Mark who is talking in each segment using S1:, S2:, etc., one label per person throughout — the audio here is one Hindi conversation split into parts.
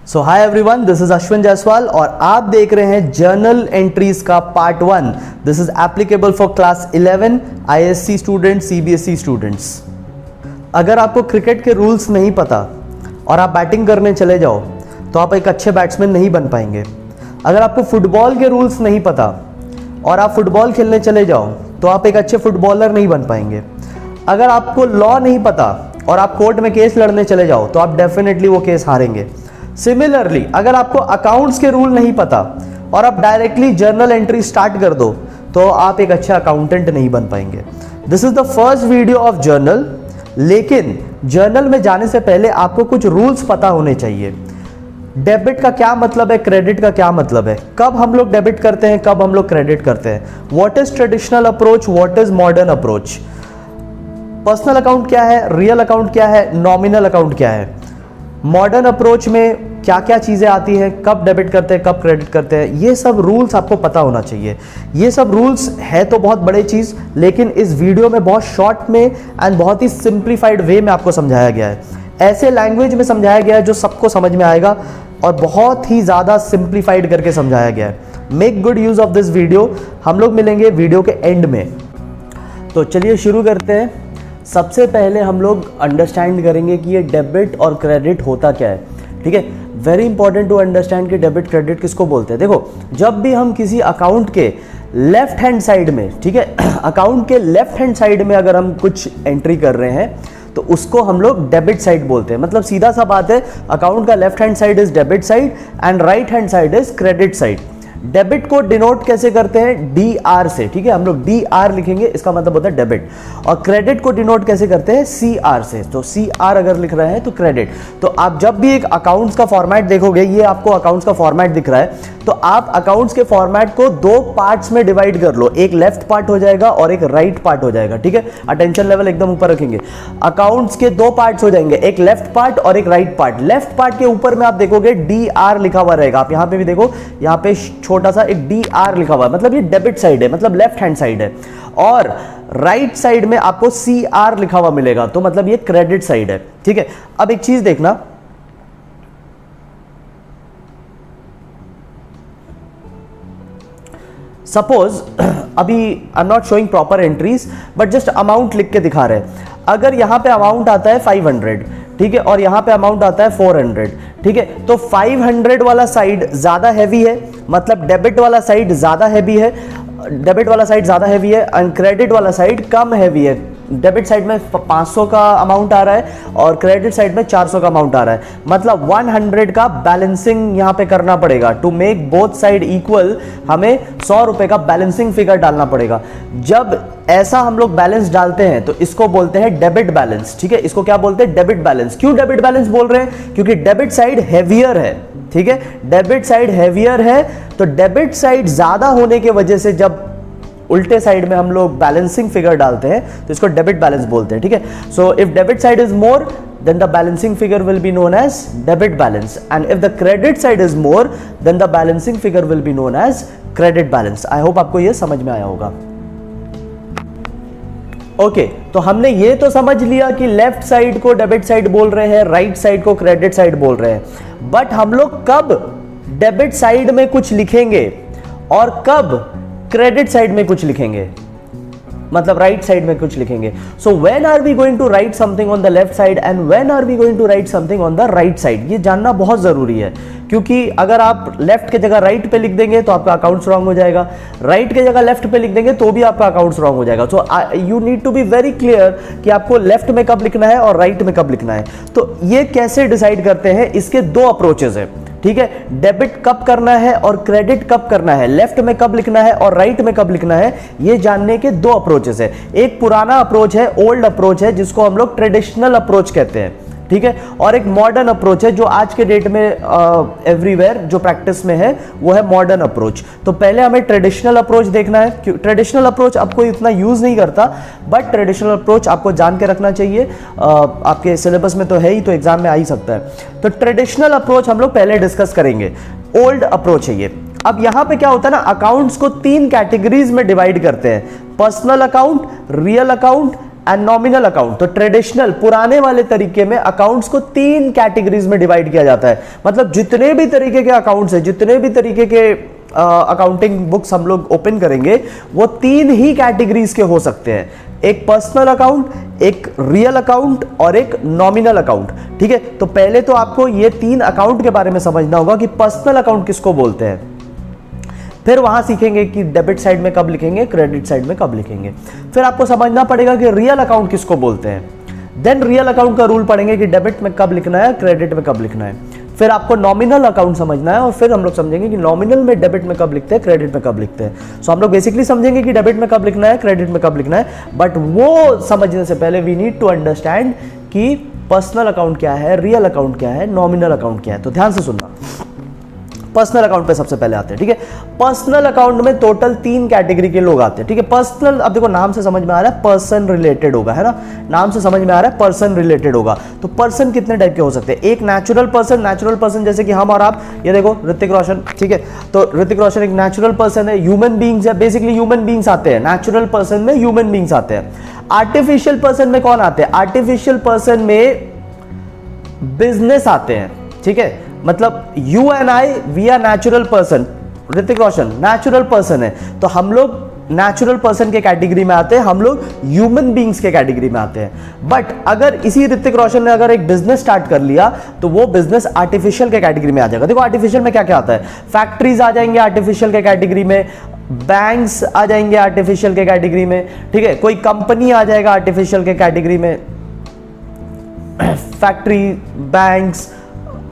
S1: So hi everyone, this is Ashwin Jaiswal और आप देख रहे हैं जर्नल एंट्रीज का part 1। This is applicable for class 11 ISC students, CBSE students. अगर आपको क्रिकेट के रूल्स नहीं पता और आप बैटिंग करने चले जाओ तो आप एक अच्छे बैट्समैन नहीं बन पाएंगे। अगर आपको फुटबॉल के रूल्स नहीं पता और आप फुटबॉल खेलने चले जाओ तो आप एक अच्छे फुटबॉलर नहीं बन पाएंगे। अगर आपको लॉ नहीं पता और आप कोर्ट में केस लड़ने चले जाओ तो आप डेफिनेटली वो केस हारेंगे। सिमिलरली, अगर आपको अकाउंट्स के रूल नहीं पता और आप डायरेक्टली जर्नल एंट्री स्टार्ट कर दो तो आप एक अच्छा अकाउंटेंट नहीं बन पाएंगे। This is the first video of journal, लेकिन जर्नल में जाने से पहले आपको कुछ रूल्स पता होने चाहिए। डेबिट का क्या मतलब है, क्रेडिट का क्या मतलब है, कब हम लोग डेबिट करते हैं, कब हम लोग क्रेडिट करते हैं, what is traditional approach, what is modern approach, personal account क्या है, रियल अकाउंट क्या है, नॉमिनल अकाउंट क्या है, मॉडर्न अप्रोच में क्या क्या चीज़ें आती हैं, कब डेबिट करते हैं, कब क्रेडिट करते हैं, ये सब रूल्स आपको पता होना चाहिए। ये सब रूल्स है तो बहुत बड़े चीज़, लेकिन इस वीडियो में बहुत शॉर्ट में एंड बहुत ही सिंप्लीफाइड वे में आपको समझाया गया है। ऐसे लैंग्वेज में समझाया गया है जो सबको समझ में आएगा और बहुत ही ज़्यादा सिंप्लीफाइड करके समझाया गया है। Make good use of this video. हम लोग मिलेंगे वीडियो के एंड में। तो चलिए शुरू करते हैं। सबसे पहले हम लोग अंडरस्टैंड करेंगे कि ये डेबिट और क्रेडिट होता क्या है। ठीक है, वेरी इंपॉर्टेंट टू अंडरस्टैंड कि डेबिट क्रेडिट किसको बोलते हैं। देखो, जब भी हम किसी अकाउंट के लेफ्ट हैंड साइड में, ठीक है, अकाउंट के लेफ्ट हैंड साइड में अगर हम कुछ एंट्री कर रहे हैं तो उसको हम लोग डेबिट साइड बोलते हैं। मतलब सीधा सा बात है, अकाउंट का left hand side is debit side and right hand side is credit side. Debit को डिनोट कैसे करते हैं, डी आर से। ठीक है, हम लोग डी आर लिखेंगे, इसका मतलब होता है डेबिट। और क्रेडिट को डिनोट कैसे करते हैं, सी आर से। तो सी आर अगर लिख रहे हैं तो क्रेडिट। तो आप जब भी एक अकाउंट्स का फॉर्मेट देखोगे, ये आपको अकाउंट्स का फॉर्मेट दिख रहा है, तो आप अकाउंट्स के फॉर्मेट को दो पार्ट्स में डिवाइड कर लो। एक लेफ्ट पार्ट हो जाएगा और एक राइट पार्ट हो जाएगा। ठीक है, अटेंशन लेवल एकदम ऊपर रखेंगे। अकाउंट्स के दो पार्ट्स हो जाएंगे, एक लेफ्ट पार्ट और एक राइट पार्ट। लेफ्ट पार्ट के ऊपर में आप देखोगे डी आर लिखा हुआ रहेगा। आप यहां पे भी देखो, यहां पे छोटा सा एक डी आर लिखा हुआ है, मतलब ये डेबिट साइड है, मतलब लेफ्ट हैंड साइड है। और राइट साइड में आपको सी आर लिखा हुआ मिलेगा, तो मतलब ये क्रेडिट साइड है। ठीक है, अब एक चीज देखना, सपोज अभी I am not showing proper entries but just amount लिख के दिखा रहे हैं। अगर यहां पे अमाउंट आता है 500, ठीक है, और यहां पे अमाउंट आता है 400, ठीक है, तो 500 वाला साइड ज्यादा हैवी है, मतलब डेबिट वाला साइड ज्यादा हैवी है, डेबिट वाला साइड ज्यादा हैवी है एंड क्रेडिट वाला साइड कम हैवी है। डेबिट साइड में 500 का अमाउंट आ रहा है और क्रेडिट साइड में 400 का अमाउंट आ रहा है, मतलब 100 का बैलेंसिंग यहां पे करना पड़ेगा। To make both side equal हमें 100 रुपए का बैलेंसिंग फिगर डालना पड़ेगा। जब ऐसा हम लोग बैलेंस डालते हैं तो इसको बोलते हैं डेबिट बैलेंस। ठीक है, इसको क्या बोलते हैं, डेबिट बैलेंस। क्यों डेबिट बैलेंस बोल रहे हैं, क्योंकि डेबिट साइड हैवियर है। ठीक है, डेबिट साइड हैवियर है, तो डेबिट साइड ज्यादा होने की वजह से जब उल्टे साइड में हम लोग बैलेंसिंग फिगर डालते हैं तो इसको डेबिट बैलेंस बोलते हैं। ठीक है, so if debit side is more then the balancing figure will be known as debit balance, and if the credit side is more then the balancing figure will be known as credit balance. I hope आपको ये समझ में आया होगा। ओके, तो हमने ये तो समझ लिया कि लेफ्ट साइड को डेबिट साइड बोल रहे हैं, राइट साइड को क्रेडिट साइड बोल रहे हैं, बट हम लोग कब डेबिट साइड में कुछ लिखेंगे और कब क्रेडिट साइड में कुछ लिखेंगे, मतलब राइट साइड में कुछ लिखेंगे। So when are we going to write something on the left side and when are we going to write something on the right side, ये जानना बहुत जरूरी है। क्योंकि अगर आप लेफ्ट के जगह राइट पे लिख देंगे तो आपका अकाउंट्स रॉन्ग हो जाएगा, राइट के जगह लेफ्ट पे लिख देंगे तो भी आपका अकाउंट्स रॉन्ग हो जाएगा। So you need to be very clear कि आपको लेफ्ट में कब लिखना है और राइट में कब लिखना है। तो ये कैसे डिसाइड करते हैं, इसके दो अप्रोचेस है। ठीक है, डेबिट कब करना है और क्रेडिट कब करना है, लेफ्ट में कब लिखना है और राइट में कब लिखना है, ये जानने के दो अप्रोचेस है। एक पुराना अप्रोच है, ओल्ड अप्रोच है, जिसको हम लोग ट्रेडिशनल अप्रोच कहते हैं। ठीक है, और एक मॉडर्न अप्रोच है जो आज के डेट में एवरीवेयर जो प्रैक्टिस में है वो है मॉडर्न अप्रोच। तो पहले हमें ट्रेडिशनल अप्रोच देखना है। ट्रेडिशनल अप्रोच आपको इतना यूज नहीं करता, बट ट्रेडिशनल अप्रोच आपको जान के रखना चाहिए। आपके सिलेबस में तो है ही, तो एग्जाम में आ ही सकता है। तो ट्रेडिशनल अप्रोच हम लोग पहले डिस्कस करेंगे। ओल्ड अप्रोच है ये। अब यहां पे क्या होता है ना, अकाउंट्स को तीन कैटेगरीज में डिवाइड करते हैं, personal account, real account and nominal account. तो ट्रेडिशनल पुराने वाले तरीके में अकाउंट्स को 3 कैटेगरीज में डिवाइड किया जाता है। मतलब जितने भी तरीके के अकाउंट्स हैं, जितने भी तरीके के अकाउंटिंग बुक्स हम लोग ओपन करेंगे, वो 3 ही कैटेगरीज के हो सकते हैं। एक पर्सनल अकाउंट, एक रियल अकाउंट और एक नॉमिनल अकाउंट। ठीक है, तो पहले तो आपको ये 3 अकाउंट के बारे में समझना होगा कि पर्सनल अकाउंट किसको बोलते हैं। फिर वहां सीखेंगे कि डेबिट साइड में कब लिखेंगे, क्रेडिट साइड में कब लिखेंगे। फिर आपको समझना पड़ेगा कि रियल अकाउंट किसको बोलते हैं। देन रियल अकाउंट का रूल पढ़ेंगे कि डेबिट में कब लिखना है, क्रेडिट में कब लिखना है। फिर आपको नॉमिनल अकाउंट समझना है और फिर हम लोग समझेंगे कि नॉमिनल में डेबिट में कब लिखते हैं, क्रेडिट में कब लिखते हैं। सो हम लोग बेसिकली समझेंगे कि डेबिट में कब लिखना है, क्रेडिट में कब लिखना है। बट वो समझने से पहले वी नीड टू अंडरस्टैंड कि पर्सनल अकाउंट क्या है, रियल अकाउंट क्या है, नॉमिनल अकाउंट क्या है। तो ध्यान से सुनना। पर्सनल अकाउंट पे सबसे पहले आते हैं। ठीक है, पर्सनल अकाउंट में टोटल 3 कैटेगरी के लोग आते हैं। ठीक है, पर्सनल, अब देखो नाम से समझ में आ रहा है पर्सन रिलेटेड होगा, है ना। नाम से समझ में आ रहा है पर्सन रिलेटेड होगा। तो पर्सन कितने टाइप के हो सकते हैं। एक नेचुरल पर्सन जैसे कि हम और आप, ये देखो ऋतिक रोशन। ठीक है, तो ऋतिक रोशन एक नेचुरल पर्सन है। ह्यूमन बींग्स है, बेसिकली ह्यूमन बींग्स आते हैं। नेचुरल पर्सन में ह्यूमन बींग्स आते हैं। आर्टिफिशियल पर्सन में कौन आते हैं, आर्टिफिशियल पर्सन में बिजनेस आते हैं। ठीक है, मतलब you and I we are natural person. Hrithik Roshan natural person है, तो हम लोग नेचुरल पर्सन के कैटेगरी में आते हैं, हम लोग ह्यूमन बींग्स के कैटेगरी में आते हैं। बट अगर इसी ऋतिक रोशन ने अगर एक बिजनेस स्टार्ट कर लिया तो वो बिजनेस आर्टिफिशियल के कैटेगरी में आ जाएगा। देखो आर्टिफिशियल में क्या क्या आता है, फैक्ट्रीज आ जाएंगे आर्टिफिशियल के कैटेगरी में, बैंक्स आ जाएंगे आर्टिफिशियल के कैटेगरी में। ठीक है, कोई कंपनी आ जाएगा आर्टिफिशियल के कैटेगरी में, फैक्ट्री, बैंक्स,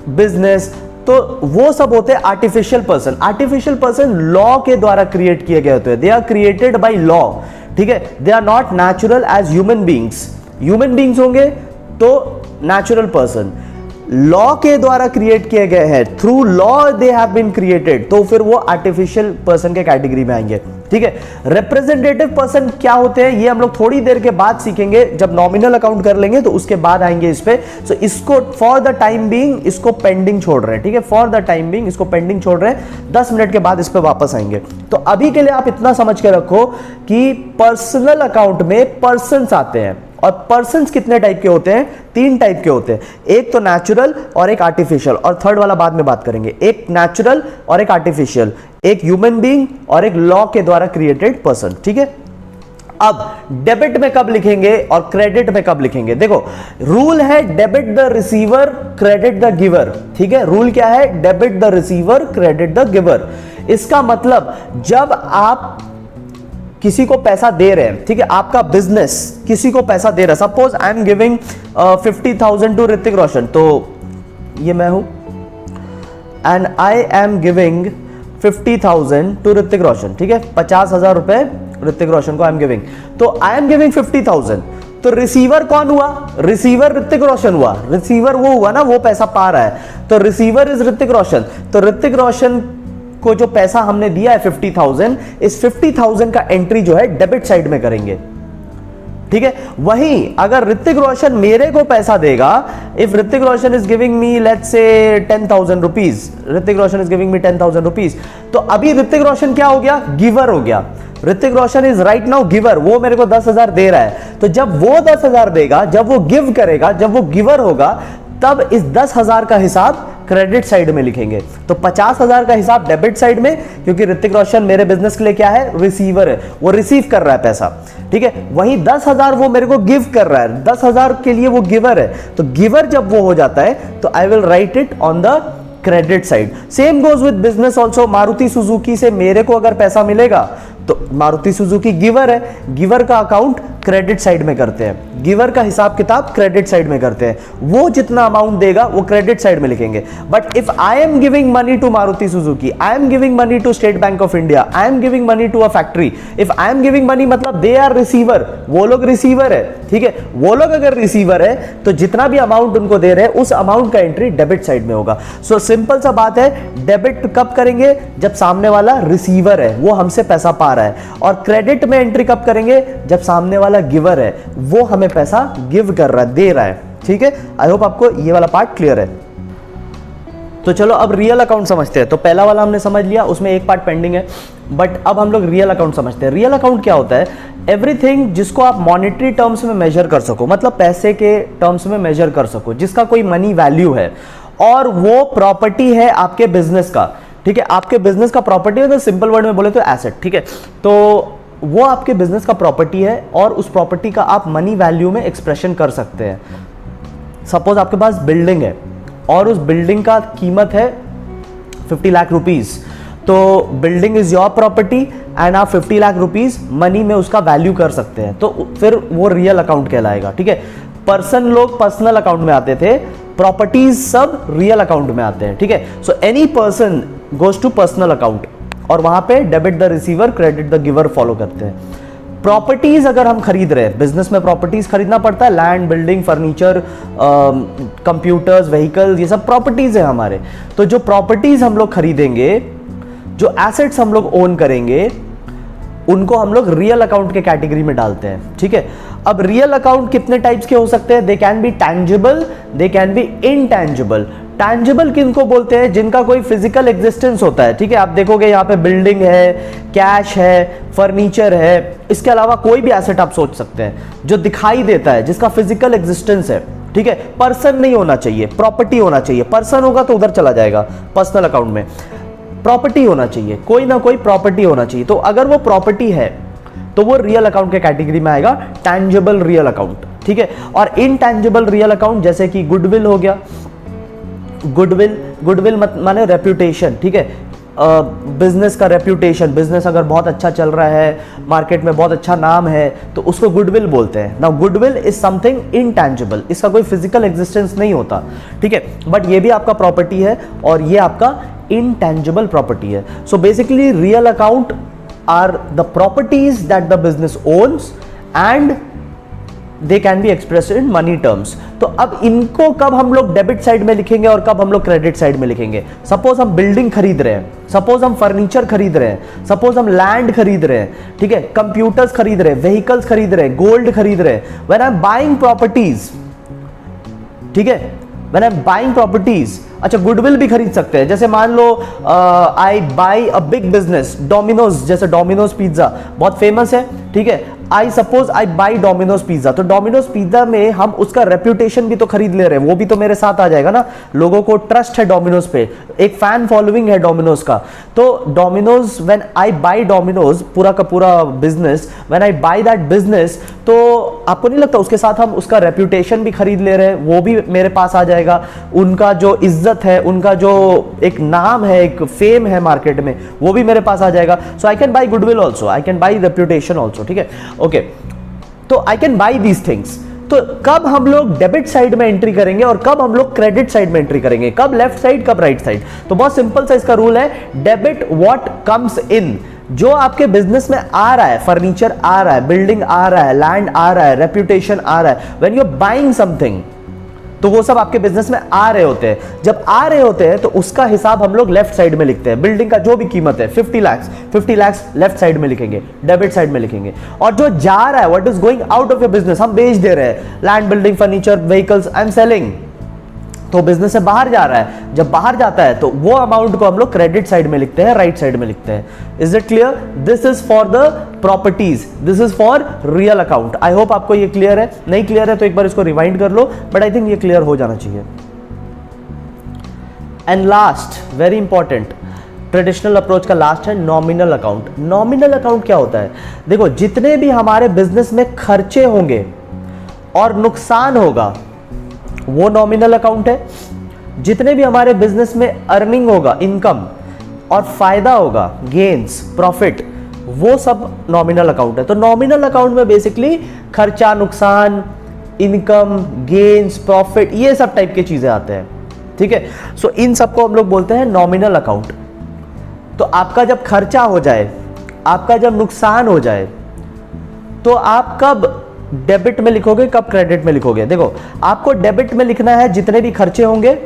S1: बिजनेस, तो वो सब होते हैं artificial person. Artificial person law के द्वारा क्रिएट किए गए होते हैं, they are created by law. ठीक है, they are not natural as human beings. Human beings होंगे तो नेचुरल पर्सन, लॉ के द्वारा क्रिएट किए गए हैं, through law they have been created, तो फिर वो आर्टिफिशियल पर्सन के कैटेगरी में आएंगे। ठीक है, रिप्रेजेंटेटिव पर्सन क्या होते हैं ये हम लोग थोड़ी देर के बाद सीखेंगे, जब नॉमिनल अकाउंट कर लेंगे तो उसके बाद आएंगे इस पे। सो इसको फॉर द टाइम बीइंग इसको पेंडिंग छोड़ रहे हैं। ठीक है, फॉर द टाइम बीइंग इसको पेंडिंग छोड़ रहे हैं, 10 मिनट के बाद इस पे वापस आएंगे। तो अभी के लिए आप इतना समझ के रखो कि पर्सनल अकाउंट में पर्सन्स आते हैं, और पर्सन्स कितने टाइप के होते हैं, 3 टाइप के होते हैं। एक तो नेचुरल और एक आर्टिफिशियल, और थर्ड वाला बाद में बात करेंगे। एक नेचुरल और एक आर्टिफिशियल, एक ह्यूमन बीइंग और एक लॉ के द्वारा क्रिएटेड पर्सन। ठीक है, अब डेबिट में कब लिखेंगे और क्रेडिट में कब लिखेंगे। देखो रूल है debit the receiver credit the giver. ठीक है, रूल क्या है, debit the receiver credit the giver. इसका मतलब जब आप किसी को पैसा दे रहे हैं, ठीक है, आपका बिजनेस किसी को पैसा दे रहा है, suppose I am giving 50,000 to Hrithik Roshan, तो ये मैं हूं, and I am giving 50,000 to Hrithik Roshan. ठीक है, 50,000 रुपए ऋतिक रोशन को आई एम गिविंग, तो आई एम गिविंग 50,000। तो रिसीवर कौन हुआ, रिसीवर ऋतिक रोशन हुआ, रिसीवर वो हुआ ना, वो पैसा पा रहा है, तो रिसीवर इज ऋतिक रोशन। तो ऋतिक रोशन को जो पैसा हमने दिया है 50,000, इस 50,000 का एंट्री जो है डेबिट साइड में करेंगे। ठीक है, वहीं अगर ऋतिक रोशन मेरे को पैसा देगा, if Hrithik Roshan is giving me let's say 10,000 rupees, Hrithik Roshan is giving me 10,000 rupees, तो अभी ऋतिक रोशन क्या हो गया, गिवर हो गया। Hrithik Roshan is right now giver, वो मेरे को 10,000 दे रहा है, तो जब वो 10,000 देगा, जब वो गिव करेगा, जब वो गिवर होगा, तब इस 10,000 का हिसाब क्रेडिट साइड में लिखेंगे। तो 50,000 का हिसाब डेबिट साइड में, क्योंकि ऋतिक रोशन मेरे बिजनेस के लिए क्या है, रिसीवर है, वो रिसीव कर रहा है पैसा। ठीक है, वहीं 10,000 वो मेरे को गिव कर रहा है, 10,000 के लिए वो गिवर है, तो गिवर जब वो हो जाता है तो I will write it on the credit side. Same goes with business also. Maruti Suzuki से मेरे को अगर पैसा मिलेगा तो मारुति सुजुकी गिवर है, गिवर का अकाउंट क्रेडिट साइड में करते हैं, गिवर का हिसाब किताब क्रेडिट साइड में करते हैं, वो जितना अमाउंट देगा वो क्रेडिट साइड में लिखेंगे। But if I am giving money to Maruti Suzuki, I am giving money to State Bank of India, I am giving money to a factory, if I am giving money मतलब दे आर रिसीवर, वो लोग रिसीवर है। ठीक है, वो लोग अगर रिसीवर है तो जितना भी अमाउंट उनको दे रहे हैं उस अमाउंट का एंट्री डेबिट साइड में होगा। सो सिंपल सा बात है, डेबिट कब करेंगे, जब सामने वाला रिसीवर है, वो हमसे पैसा पा रहा है, और क्रेडिट में एंट्री कब करेंगे, जब सामने वाला गिवर है, वो हमें पैसा गिव कर रहा है, दे रहा है। ठीक है, आई होप आपको ये वाला पार्ट क्लियर है। तो चलो अब रियल अकाउंट समझते हैं। तो पहला वाला हमने समझ लिया, उसमें एक पार्ट पेंडिंग है, बट अब हम लोग रियल अकाउंट समझते हैं। रियल अकाउंट क्या होता है? एवरीथिंग जिसको आप मॉनेटरी टर्म्स में मेजर कर सको, मतलब पैसे के टर्म्स में मेजर कर सको, जिसका कोई मनी वैल्यू है, और वो प्रॉपर्टी है आपके बिजनेस का, ठीक है। आपके बिजनेस का प्रॉपर्टी है, तो सिंपल वर्ड में बोले तो एसेट, ठीक है। तो वो आपके बिजनेस का प्रॉपर्टी है और उस प्रॉपर्टी का आप मनी वैल्यू में एक्सप्रेशन कर सकते हैं। सपोज आपके पास बिल्डिंग है और उस बिल्डिंग का कीमत है 50 लाख रुपीज, तो building is your property and आप 50 लाख रुपीज मनी में उसका वैल्यू कर सकते हैं, तो फिर वो रियल अकाउंट कहलाएगा, ठीक है। पर्सन लोग पर्सनल अकाउंट में आते थे, प्रॉपर्टीज सब रियल अकाउंट में आते हैं, ठीक है। So any person goes to personal account और वहां पे debit the receiver credit the giver follow करते हैं। प्रॉपर्टीज अगर हम खरीद रहे हैं, बिजनेस में प्रॉपर्टीज खरीदना पड़ता है, land, building, furniture, computers, vehicles, ये सब प्रॉपर्टीज है हमारे। तो जो प्रॉपर्टीज हम लोग खरीदेंगे, जो एसेट्स हम लोग ओन करेंगे, उनको हम लोग रियल अकाउंट के कैटेगरी में डालते हैं, ठीक है। अब रियल अकाउंट कितने टाइप्स के हो सकते हैं? They can be tangible, they can be intangible. Tangible किनको बोलते हैं? जिनका कोई फिजिकल एग्जिस्टेंस होता है, ठीक है। आप देखोगे यहाँ पे बिल्डिंग है, कैश है, फर्नीचर है, इसके अलावा कोई भी एसेट आप सोच सकते हैं जो दिखाई देता है, जिसका फिजिकल एग्जिस्टेंस है, ठीक है। पर्सन नहीं होना चाहिए, प्रॉपर्टी होना चाहिए। पर्सन होगा तो उधर चला जाएगा पर्सनल अकाउंट में, प्रॉपर्टी होना चाहिए, कोई ना कोई प्रॉपर्टी होना चाहिए। तो अगर वो प्रॉपर्टी है तो वो रियल अकाउंट के कैटेगरी में आएगा, टैंजिबल रियल अकाउंट, ठीक है। और इनटैंजिबल रियल अकाउंट जैसे कि गुडविल हो गया, गुडविल माने रेप्यूटेशन, ठीक है। बिजनेस का रेप्यूटेशन, बिजनेस अगर बहुत अच्छा चल रहा है, मार्केट में बहुत अच्छा नाम है, तो उसको गुडविल बोलते हैं। Now goodwill is something intangible, इसका कोई फिजिकल एग्जिस्टेंस नहीं होता, ठीक है, बट ये भी आपका प्रॉपर्टी है और ये आपका intangible property है। So basically real account are the properties that the business owns and they can be expressed in money terms। तो अब इनको कब हम लोग डेबिट साइड में लिखेंगे और कब हम लोग क्रेडिट साइड में लिखेंगे? सपोज हम बिल्डिंग खरीद रहे हैं, सपोज हम फर्नीचर खरीद रहे हैं, सपोज हम लैंड खरीद रहे हैं, ठीक है, कंप्यूटर्स खरीद रहे हैं, व्हीकल्स खरीद रहे हैं, गोल्ड खरीद रहे हैं। When I am buying properties, ठीक है, when I am buying properties, अच्छा गुडविल भी खरीद सकते हैं। जैसे मान लो I buy a big business, Domino's, जैसे डोमिनोज पिज्जा बहुत फेमस है, ठीक है। I suppose I buy Domino's pizza, तो डोमिनोज पिज्जा में हम उसका रेप्यूटेशन भी तो खरीद ले रहे हैं, वो भी तो मेरे साथ आ जाएगा ना। लोगों को ट्रस्ट है डोमिनोज पे, एक फैन फॉलोइंग है डोमिनोज का। तो Domino's, when I buy Domino's, पूरा का पूरा business, when I by that business, तो आपको नहीं लगता उसके साथ हम उसका रेप्यूटेशन भी खरीद ले रहे हैं, वो भी मेरे पास आ जाएगा। उनका जो इज्जत है, उनका जो एक नाम है, एक फेम है मार्केट में, वो भी मेरे पास आ जाएगा। So I can buy goodwill also, I can buy reputation also, ठीक है, ओके। तो I can buy these things. तो कब हम लोग डेबिट साइड में एंट्री करेंगे और कब हम लोग क्रेडिट साइड में एंट्री करेंगे? कब लेफ्ट साइड, कब राइट साइड? तो बहुत सिंपल सा इसका रूल है, डेबिट व्हाट कम्स इन, जो आपके बिजनेस में आ रहा है, फर्नीचर आ रहा है, बिल्डिंग आ रहा है, लैंड आ रहा है, रेप्यूटेशन आ रहा है, when you are buying something, तो वो सब आपके बिजनेस में आ रहे होते हैं। जब आ रहे होते हैं तो उसका हिसाब हम लोग लेफ्ट साइड में लिखते हैं। बिल्डिंग का जो भी कीमत है 50 लाख लेफ्ट साइड में लिखेंगे, डेबिट साइड में लिखेंगे। और जो जा रहा है, what is going out of your business, हम बेच दे रहे हैं, land, building, furniture, vehicles, I am selling, तो बिजनेस से बाहर जा रहा है। जब बाहर जाता है तो वो अमाउंट को हम लोग क्रेडिट साइड में लिखते हैं, राइट साइड में लिखते हैं। Is it clear? This is for the properties, this is for real account. I hope आपको ये क्लियर है। नहीं क्लियर है तो एक बार इसको रिवाइंड कर लो, बट आई थिंक ये क्लियर हो जाना चाहिए। And last, very important, traditional approach का लास्ट है नॉमिनल अकाउंट। नॉमिनल अकाउंट क्या होता है? देखो, जितने भी हमारे बिजनेस में खर्चे होंगे और नुकसान होगा वो नॉमिनल अकाउंट है। जितने भी हमारे बिजनेस में अर्निंग होगा, इनकम, और फायदा होगा, गेन्स, प्रॉफिट, वो सब नॉमिनल अकाउंट है। तो नॉमिनल अकाउंट में बेसिकली खर्चा, नुकसान, इनकम, गेन्स, प्रॉफिट, ये सब टाइप की चीजें आते हैं, ठीक है। सो इन सबको हम लोग बोलते हैं नॉमिनल अकाउंट। तो आपका जब खर्चा हो जाए, आपका जब नुकसान हो जाए, तो आप कब डेबिट में लिखोगे, कब क्रेडिट में लिखोगे? देखो, आपको डेबिट में लिखना है जितने भी खर्चे होंगे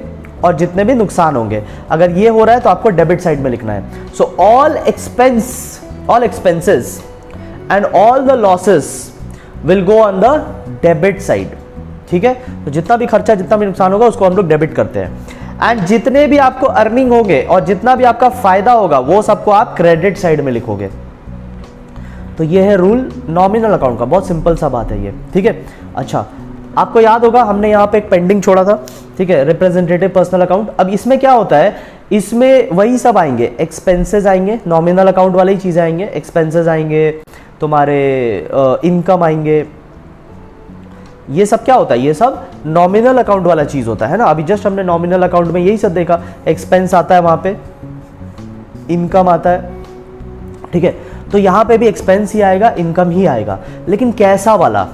S1: और जितने भी नुकसान होंगे। अगर ये हो रहा है तो आपको डेबिट साइड में लिखना है। So all expenses and all the losses will go on the debit side, ठीक है। तो जितना भी खर्चा, जितना भी नुकसान होगा उसको हम लोग डेबिट करते हैं। एंड जितने भी आपको अर्निंग होंगे और जितना भी आपका फायदा होगा वो सबको आप क्रेडिट साइड में लिखोगे। तो ये है रूल नॉमिनल अकाउंट का, बहुत सिंपल सा बात है ये, ठीक है। अच्छा, आपको याद होगा हमने यहाँ पे एक पेंडिंग छोड़ा था, ठीक है, रिप्रेजेंटेटिव पर्सनल अकाउंट। अब इसमें क्या होता है, इसमें वही सब आएंगे, एक्सपेंसेस आएंगे, नॉमिनल अकाउंट वाली ही चीज़ें आएंगे, एक्सपेंसेस आएंगे, तुम्हारे इनकम आएंगे, ये सब क्या होता है, ये सब नॉमिनल अकाउंट वाला चीज़ होता है ना। अभी जस्ट हमने नॉमिनल अकाउंट में यही सब देखा, एक्सपेंस आता है वहाँ पे, इनकम आता है, ठीक है। तो यहाँ पे भी एक्सपेंस ही आएगा, इनकम ही आएगा, लेकिन कैसा वाला,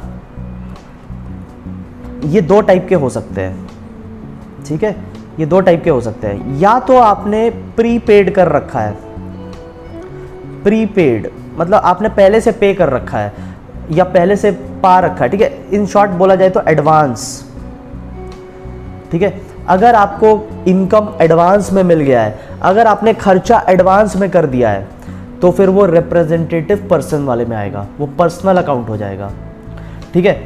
S1: ये दो टाइप के हो सकते हैं, ठीक है, ये दो टाइप के हो सकते हैं। या तो आपने प्रीपेड कर रखा है, प्रीपेड मतलब आपने पहले से पे कर रखा है या पहले से पा रखा है, ठीक है, इन शॉर्ट बोला जाए तो एडवांस, ठीक है। अगर आपको इनकम एडवांस में मिल गया है, अगर आपने खर्चा एडवांस में कर दिया है, तो फिर वो रिप्रेजेंटेटिव पर्सन वाले में आएगा, वो पर्सनल अकाउंट हो जाएगा, ठीक है।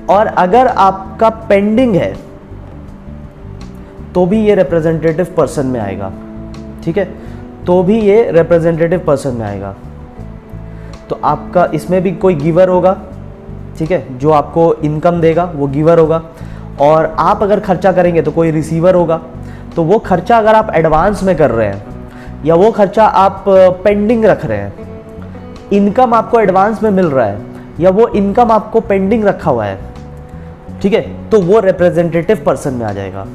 S1: और अगर आपका पेंडिंग है तो भी ये रिप्रेजेंटेटिव पर्सन में आएगा, ठीक है, तो भी ये रिप्रेजेंटेटिव पर्सन में आएगा। तो आपका इसमें भी कोई गिवर होगा, ठीक है, जो आपको इनकम देगा वो गिवर होगा, और आप अगर खर्चा करेंगे तो कोई रिसीवर होगा। तो वो खर्चा अगर आप एडवांस में कर रहे हैं या वो खर्चा आप पेंडिंग रख रहे हैं, इनकम आपको एडवांस में मिल रहा है या वो इनकम आपको पेंडिंग रखा हुआ है, ठीक है, तो वो रिप्रेजेंटेटिव पर्सन में आ जाएगा,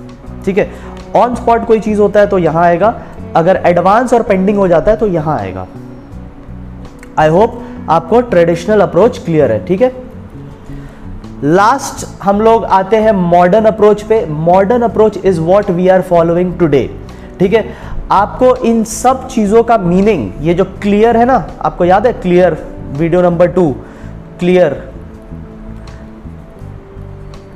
S1: ठीक है। ऑन स्पॉट कोई चीज होता है तो यहां आएगा, अगर एडवांस और पेंडिंग हो जाता है तो यहां आएगा। आई होप आपको ट्रेडिशनल अप्रोच क्लियर है, ठीक है। लास्ट हम लोग आते हैं मॉडर्न अप्रोच पे। Modern approach is what we are following today, ठीक है। आपको इन सब चीजों का मीनिंग, ये जो क्लियर है ना, आपको याद है क्लियर, वीडियो नंबर 2 क्लियर,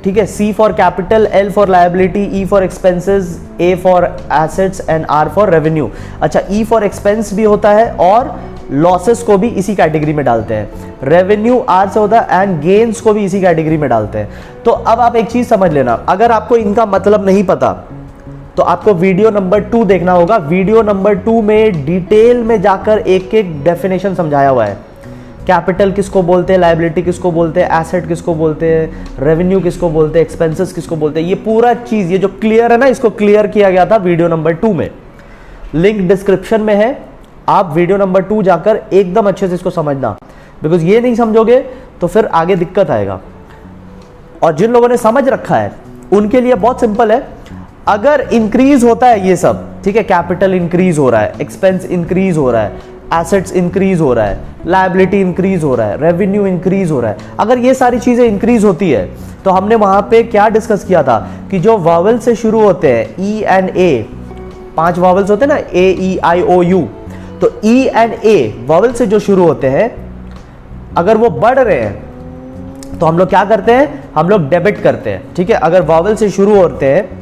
S1: ठीक है, C for capital, L for liability, E for expenses, A for assets and R for revenue. अच्छा, E फॉर एक्सपेंस भी होता है और लॉसेस को भी इसी कैटेगरी में डालते हैं, रेवेन्यू R से होता है एंड गेन्स को भी इसी कैटेगरी में डालते हैं। तो अब आप एक चीज समझ लेना, अगर आपको इनका मतलब नहीं पता तो आपको वीडियो नंबर 2 देखना होगा। वीडियो नंबर 2 में डिटेल में जाकर एक एक डेफिनेशन समझाया हुआ है, कैपिटल किसको बोलते हैं, लायबिलिटी किसको बोलते हैं, एसेट किसको बोलते हैं, रेवेन्यू किसको बोलते हैं, एक्सपेंसेस किसको बोलते हैं, ये पूरा चीज, ये जो क्लियर है ना, इसको क्लियर किया गया था वीडियो नंबर 2 में। लिंक डिस्क्रिप्शन में है, आप वीडियो नंबर 2 जाकर एकदम अच्छे से इसको समझना, बिकॉज ये नहीं समझोगे तो फिर आगे दिक्कत आएगा। और जिन लोगों ने समझ रखा है उनके लिए बहुत सिंपल है, अगर इंक्रीज होता है ये सब, ठीक है, कैपिटल इंक्रीज हो रहा है, एक्सपेंस इंक्रीज हो रहा है, एसेट्स इंक्रीज हो रहा है, लायबिलिटी इंक्रीज हो रहा है, रेवेन्यू इंक्रीज हो रहा है, अगर ये सारी चीजें इंक्रीज होती है तो हमने वहां पे क्या डिस्कस किया था कि जो वावल से शुरू होते हैं, ई एंड ए, 5 वावल्स होते हैं ना, ए ई आई ओ यू, तो ई एंड ए वावल से जो शुरू होते हैं, अगर वो बढ़ रहे हैं तो हम लोग क्या करते हैं, हम लोग डेबिट करते हैं, ठीक है। अगर वावल से शुरू होते हैं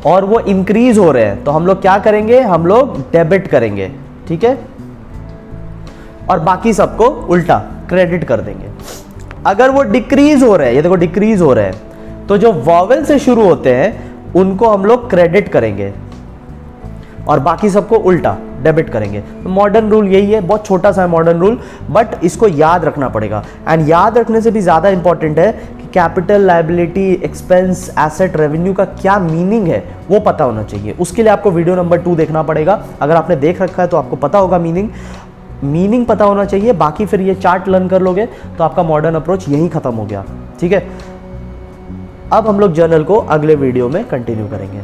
S1: और वो इंक्रीज हो रहे हैं तो हम लोग क्या करेंगे, हम लोग डेबिट करेंगे, ठीक है, और बाकी सबको उल्टा क्रेडिट कर देंगे। अगर वो डिक्रीज हो रहे हैं, ये देखो डिक्रीज हो रहे हैं, तो जो वॉवेल से शुरू होते हैं उनको हम लोग क्रेडिट करेंगे और बाकी सबको उल्टा डेबिट करेंगे। तो मॉडर्न रूल यही है, बहुत छोटा सा है मॉडर्न रूल, बट इसको याद रखना पड़ेगा। एंड याद रखने से भी ज्यादा इंपॉर्टेंट है कि capital, liability, expense, asset, revenue का क्या मीनिंग है वो पता होना चाहिए। उसके लिए आपको वीडियो नंबर 2 देखना पड़ेगा। अगर आपने देख रखा है तो आपको पता होगा मीनिंग पता होना चाहिए। बाकी फिर ये चार्ट लर्न कर लोगे तो आपका मॉडर्न अप्रोच यही खत्म हो गया, ठीक है। अब हम लोग जर्नल को अगले वीडियो में कंटिन्यू करेंगे।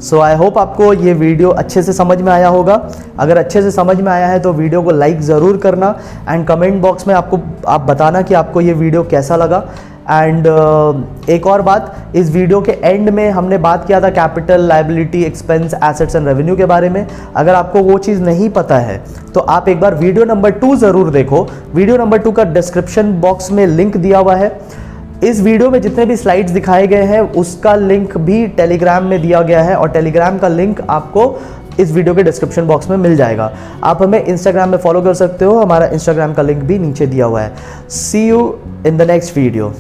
S1: सो आई होप आपको ये वीडियो अच्छे से समझ में आया होगा। अगर अच्छे से समझ में आया है तो वीडियो को लाइक ज़रूर करना एंड कमेंट बॉक्स में आप बताना कि आपको ये वीडियो कैसा लगा। एंड एक और बात, इस वीडियो के एंड में हमने बात किया था capital, liability, expense, assets and revenue के बारे में। अगर आपको वो चीज़ नहीं पता है तो आप एक बार वीडियो नंबर 2 ज़रूर देखो। वीडियो नंबर 2 का डिस्क्रिप्शन बॉक्स में लिंक दिया हुआ है। इस वीडियो में जितने भी स्लाइड्स दिखाए गए हैं उसका लिंक भी टेलीग्राम में दिया गया है और टेलीग्राम का लिंक आपको इस वीडियो के डिस्क्रिप्शन बॉक्स में मिल जाएगा। आप हमें इंस्टाग्राम में फॉलो कर सकते हो, हमारा इंस्टाग्राम का लिंक भी नीचे दिया हुआ है। See you in the next video.